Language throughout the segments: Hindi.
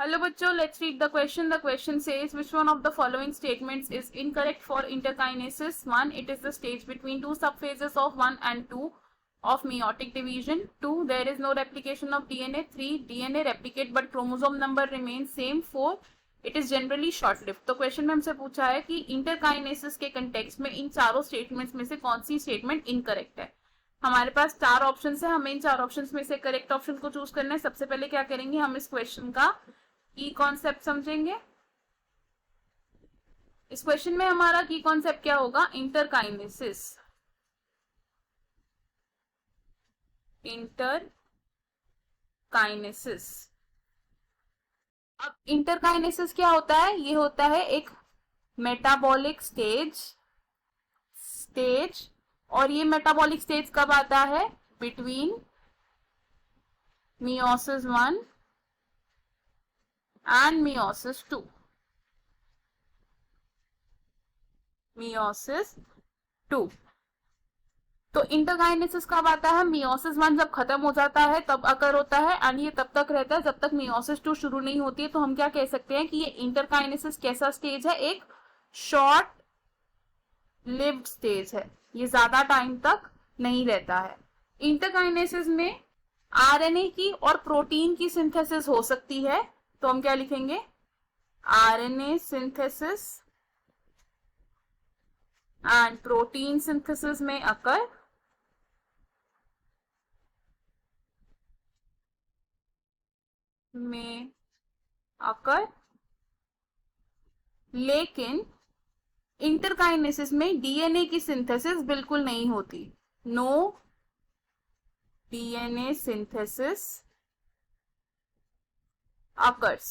Hello बच्चों, let's read the question. The question says which one of the following statements is incorrect for interkinesis? 1. It is the stage between two subphases of 1 and 2 of meiotic division. 2. There is no replication of DNA. 3. DNA replicate but chromosome number remains same. 4. It is generally short-lived. तो क्वेश्चन में हमसे पूछा है कि इंटरकाइनेसिस के कंटेक्स्ट में इन चारों स्टेटमेंट्स में से कौन सी स्टेटमेंट इनकरेक्ट है. हमारे पास 4 ऑप्शन है, हमें इन 4 ऑप्शन में से करेक्ट ऑप्शन को चूज करना है. सबसे पहले क्या करेंगे, हम इस क्वेश्चन का की कॉन्सेप्ट समझेंगे. इस क्वेश्चन में हमारा की कॉन्सेप्ट क्या होगा, इंटरकाइनेसिस. इंटरकाइनेसिस. अब इंटरकाइनेसिस क्या होता है, ये होता है एक मेटाबॉलिक स्टेज और ये मेटाबॉलिक स्टेज कब आता है, between meiosis 1 and meiosis 2. meiosis 2. तो इंटरकाइनेसिस कब आता है, मियोसिस 1 जब खत्म हो जाता है तब अकर होता है एंड ये तब तक रहता है जब तक मियोसिस 2 शुरू नहीं होती है. तो हम क्या कह सकते हैं कि ये इंटरकाइनेसिस कैसा स्टेज है, एक शॉर्ट लिव्ड स्टेज है, ये ज्यादा टाइम तक नहीं रहता है. इंटरकाइनेसिस में आरएनए की और प्रोटीन की सिंथेसिस हो सकती है. तो हम क्या लिखेंगे, RNA synthesis and protein synthesis में अकर लेकिन इंटरकाइनेसिस में डीएनए की सिंथेसिस बिल्कुल नहीं होती. No DNA synthesis occurs.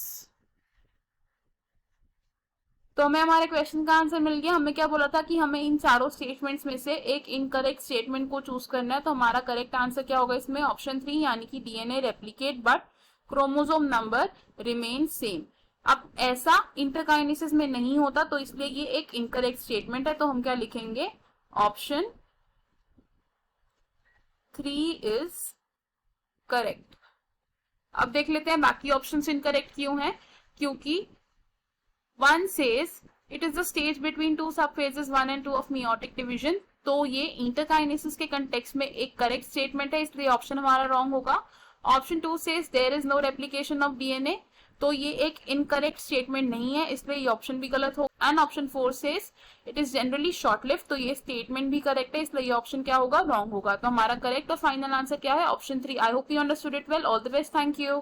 तो हमें हमारे क्वेश्चन का आंसर मिल गया. हमें क्या बोला था कि हमें इन चारों स्टेटमेंट्स में से एक इनकरेक्ट स्टेटमेंट को चूज करना है. तो हमारा करेक्ट आंसर क्या होगा इसमें, ऑप्शन 3 यानी कि DNA replicate but chromosome number remain same. अब ऐसा इंटरकाइनेसिस में नहीं होता तो इसलिए ये एक इनकरेक्ट स्टेटमेंट है. तो हम क्या लिखेंगे, ऑप्शन 3 इज करेक्ट. अब देख लेते हैं बाकी ऑप्शंस इनकरेक्ट क्यों हैं. क्योंकि 1 says it is the stage between two subphases 1 and 2 of meiotic division. तो ये इंटरकाइनेसिस के कंटेक्स्ट में एक करेक्ट स्टेटमेंट है, इसलिए ऑप्शन हमारा रॉन्ग होगा. Option 2 says there is no replication of DNA. तो ये एक इनकरेक्ट स्टेटमेंट नहीं है, इसलिए ये ऑप्शन भी गलत होगा. And option 4 says it is generally short lived. तो ये स्टेटमेंट भी करेक्ट है, इसलिए ये ऑप्शन क्या होगा, रॉन्ग होगा. तो हमारा करेक्ट और फाइनल आंसर क्या है, option 3. I hope you understood it well. All the best. Thank you.